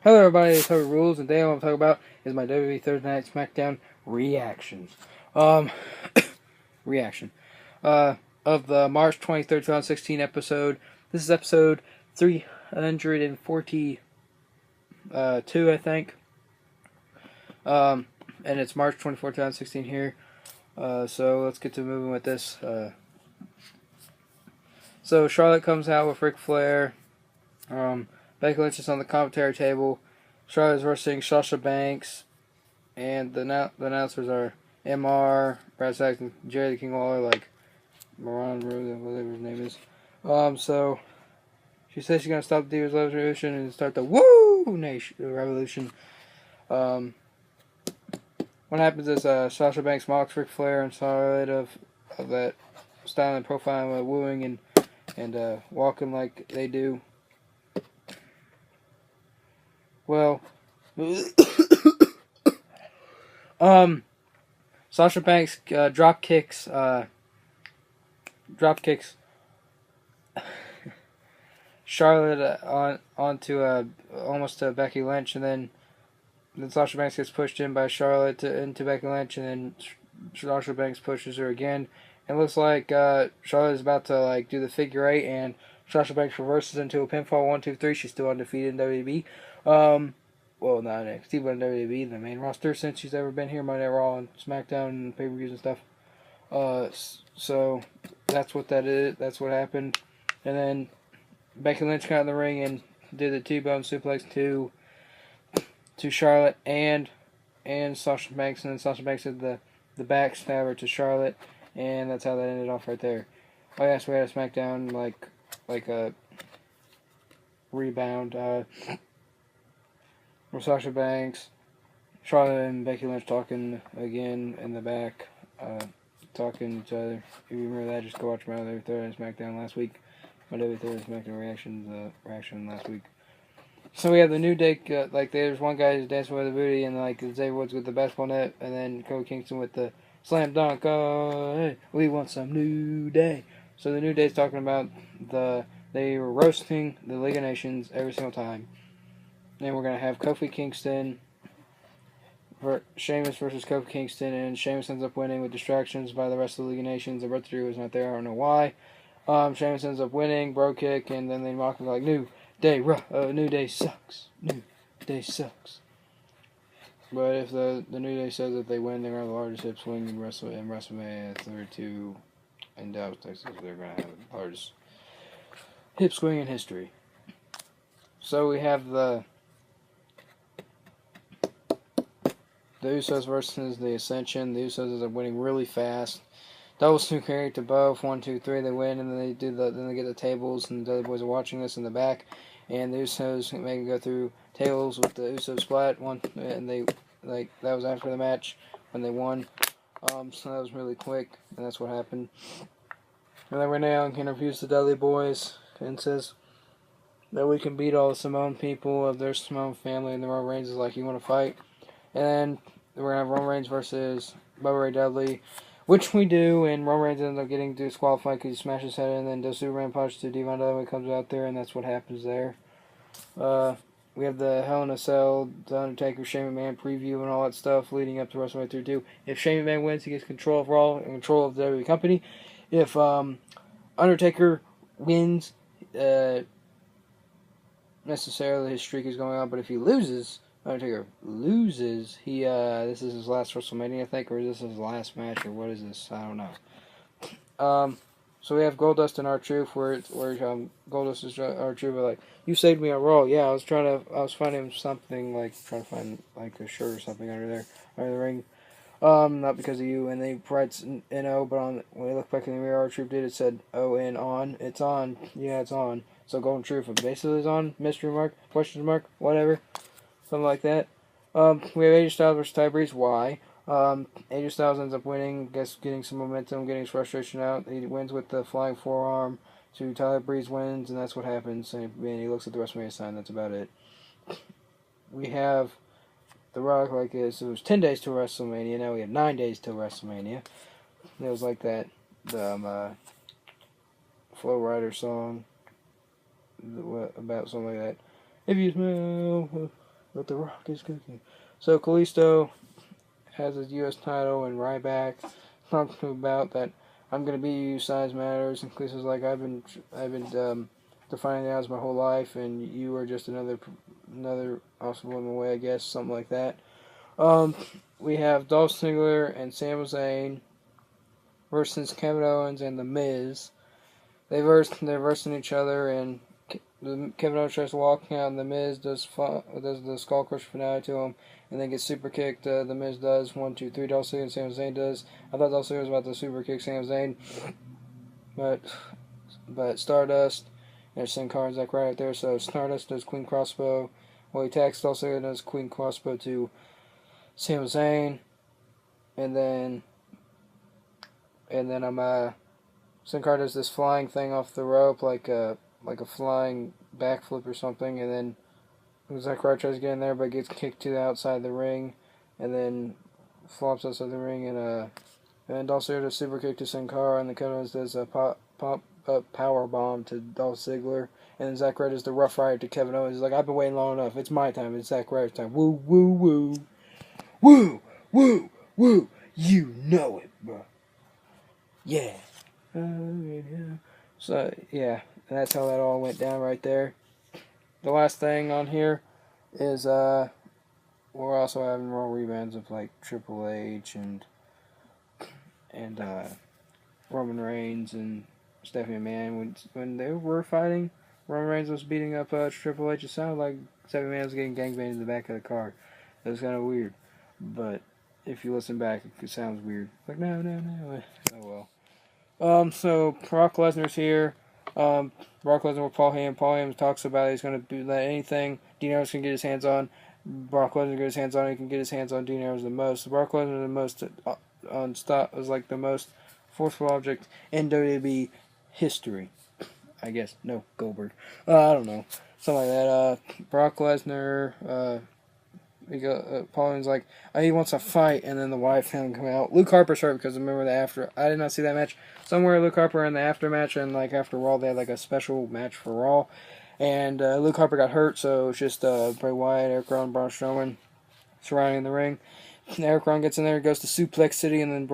Hello everybody, it's Toby Rules, and today what I'm talking about is my WWE Thursday Night Smackdown reactions. Um, reaction. Of the March 23rd, 2016 episode. This is episode 342, I think. And it's March 24th, 2016 here. So let's get to moving with this. So Charlotte comes out with Ric Flair. Becky Lynch is on the commentary table. Charlotte is versing Sasha Banks, and the announcers are MR, Brad Saxton, Jerry the King Lawler, like Moran, whatever his name is. So she says she's gonna stop the Divas Revolution and start the Woo Nation Revolution. What happens is Sasha Banks mocks Ric Flair and Charlotte of that style and profile of wooing and walking like they do. Well, Sasha Banks drop kicks Charlotte onto almost to Becky Lynch, and then Sasha Banks gets pushed in by Charlotte into Becky Lynch, and then Sasha Banks pushes her again. It looks like Charlotte is about to do the figure eight, and Sasha Banks reverses into a pinfall 1, 2, 3. She's still undefeated in WWE. Well, not NXT, but in WWE, the main roster since she's ever been here, Monday Night Raw and Smackdown and pay-per-views and stuff. So that's what that is. That's what happened. And then Becky Lynch got in the ring and did the T-bone suplex to Charlotte and Sasha Banks, and then Sasha Banks did the backstabber to Charlotte, and that's how that ended off right there. Oh yeah, so we had a Smackdown like a rebound. With Sasha Banks, Charlotte and Becky Lynch talking again in the back, talking to each other. If you remember that, just go watch my other Thursday Smackdown last week. My other Thursday Smackdown reaction last week. So we have the New Day, there's one guy who's dancing with the booty, and Xavier Woods with the basketball net, and then Kofi Kingston with the slam dunk. Oh, hey, we want some New Day. So the New Day's talking about they were roasting the League of Nations every single time. Then we're going to have Kofi Kingston, Sheamus versus Kofi Kingston, and Sheamus ends up winning with distractions by the rest of the League of Nations. The Drew was not there, I don't know why. Sheamus ends up winning, bro kick, and then they mock him like, New Day sucks. New Day sucks. But if the New Day says that they win, they're going to have the largest hip swing in WrestleMania 32 in Dallas, Texas. They're going to have the largest hip swing in history. So we have the Usos versus the Ascension. The Usos end up winning really fast. Double super kick to both. 1, 2, 3. They win, and then they get the tables, and the other boys are watching this in the back. And the Usos make it go through tables with the Usos splat. And they that was after the match when they won. So that was really quick, and that's what happened. And then Renee Young interviews the Dudley Boys and says that we can beat all the Samoan people of their Samoan family, and the Roman Reigns is like, you want to fight? And then we're going to have Roman Reigns versus Bubba Ray Dudley, which we do, and Roman Reigns ends up getting disqualified because he smashes his head in, and then does Superman punch to Devon Dudley comes out there, and that's what happens there. We have the Hell in a Cell, the Undertaker, Shane McMahon preview and all that stuff leading up to WrestleMania 32. If Shane McMahon wins, he gets control of Raw and control of the WWE company. If Undertaker wins, necessarily his streak is going on, but if he loses, Undertaker loses, this is his last WrestleMania, I think, or is this his last match, or what is this? I don't know. So we have Goldust and R-Truth, where Goldust is R-Truth, but you saved me on Raw. Yeah, I was finding something, trying to find a shirt or something under the ring. Not because of you, and they writes N-O, but when we look back in the mirror, R-Truth did, it said O-N on. It's on. Yeah, it's on. So Golden Truth basically is on, mystery mark, question mark, whatever. Something like that. We have AJ Styles versus Ty Breeze. Why? AJ Styles ends up winning, getting some momentum, getting his frustration out. He wins with the flying forearm to Tyler Breeze wins, and that's what happens. And he looks at the WrestleMania sign. That's about it. We have The Rock it was 10 days till WrestleMania. Now we have 9 days till WrestleMania. It was like that. The Flow Rider song about something like that. If you smell But The Rock is cooking. So Kalisto has his U.S. title, and Ryback talking about that I'm gonna beat you, size matters. And Kalisto's like, I've been defining the odds my whole life, and you are just another obstacle in the way, I guess, something like that. We have Dolph Ziggler and Sami Zayn versus Kevin Owens and The Miz. They're versing each other, and Kevin Owens tries to walk out, and The Miz does the Skull Crusher finale to him, and then gets super kicked. The Miz does 1, 2, 3. Dolph Ziggler and Sami Zayn does. I thought Dolph Ziggler was about to super kick Sami Zayn, but Stardust and Sin Cara and Zack right there. So Stardust does Queen Crossbow. Well, he attacks Dolph Ziggler, does Queen Crossbow to Sami Zayn, and then Sin Cara does this flying thing off the rope, like a flying backflip or something, and then Zack Ryder tries to get in there, but gets kicked to the outside of the ring, and then flops outside the ring, and then Dolph Ziggler does super kick to Sin Cara, and the Kevin Owens does a power bomb to Dolph Ziggler, and then Zack Ryder does the Rough Rider to Kevin Owens. He's like, I've been waiting long enough. It's my time. It's Zack Ryder's time. Woo, woo, woo. Woo, woo, woo. You know it, bro. Yeah. So, yeah. And that's how that all went down right there. The last thing on here is, we're also having more rebands of, like, Triple H and Roman Reigns and Stephanie McMahon. When they were fighting, Roman Reigns was beating up Triple H. It sounded like Stephanie McMahon was getting gangbanged in the back of the car. It was kind of weird. But if you listen back, it sounds weird. Like, no. Oh, well. So, Brock Lesnar's here. Brock Lesnar with Paul Heyman. Paul Heyman talks about he's going to let anything Dean Ambrose can get his hands on. Brock Lesnar get his hands on. He can get his hands on Dean Ambrose the most. Brock Lesnar was like the most forceful object in WWE history. I guess. No, Goldberg. I don't know. Something like that. Brock Lesnar, Paul Heyman's like, he wants a fight, and then the wife had him come out. Luke Harper's hurt because remember the after. I did not see that match. Somewhere Luke Harper in the after match, and like after Raw, they had like a special match for Raw, and Luke Harper got hurt, so it's just Bray Wyatt, Eric Rowan, Braun Strowman surrounding the ring. And Eric Rowan gets in there, goes to Suplex City, and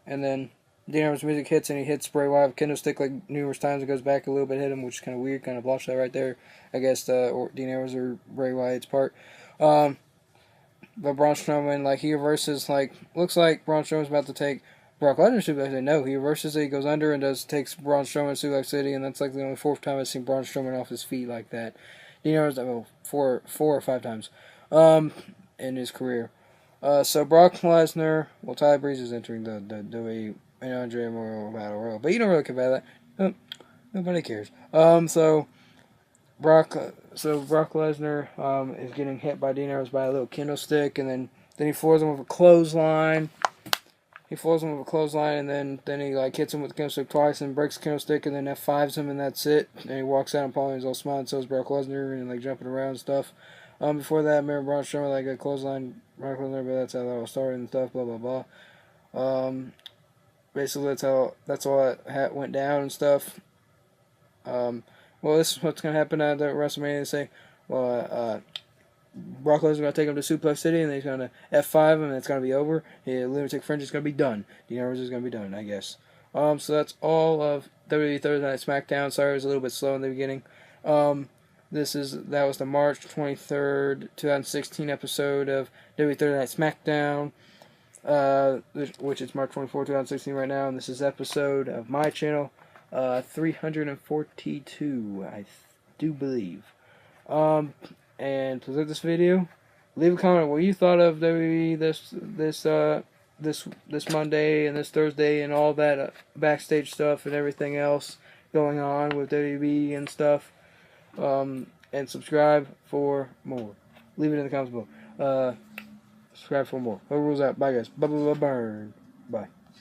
then Dean Ambrose's music hits, and he hits Bray Wyatt with kendo stick like numerous times. It goes back a little bit, hit him, which is kind of weird, kind of blotched that right there. I guess or Dean Ambrose or Bray Wyatt's part. But Braun Strowman, like, he reverses, like, looks like Braun Strowman's about to take Brock Lesnar Suplex City. No, he reverses it, he goes under and takes Braun Strowman Suplex City, and that's like the only fourth time I've seen Braun Strowman off his feet like that. You know, four or five times in his career. So Brock Lesnar, well, Tyler Breeze is entering the WWE and Andre Memorial Battle Royal, but you don't really care about that. Nobody cares. So Brock Lesnar is getting hit by Dean Ambrose by a little kendo stick, and then he floors him with a clothesline. And then he like hits him with the kendo stick twice and breaks the kendo stick, and then F5s him, and that's it. And he walks out, and Paul Heyman's all smiling, so is Brock Lesnar, and like jumping around and stuff. Before that, remember Braun Strowman like a clothesline Brock Lesnar, but that's how that all started and stuff. Blah blah blah. Basically, that's all that went down and stuff. Well, this is what's going to happen at the WrestleMania. They say, well, Brock Lesnar's going to take him to Suplex City, and then he's going to F5 him, and it's going to be over. Lunatic Fringe is going to be done. Dean Ambrose is going to be done, I guess. So that's all of WWE Thursday Night SmackDown. Sorry, it was a little bit slow in the beginning. That was the March 23rd, 2016 episode of WWE Thursday Night SmackDown, which is March 24th, 2016 right now, and this is episode of my channel. 342, I do believe. And please like this video. Leave a comment what you thought of WWE this Monday and this Thursday and all that backstage stuff and everything else going on with WWE and stuff. And subscribe for more. Leave it in the comments below. Subscribe for more. Who rules out? Bye guys. Bye.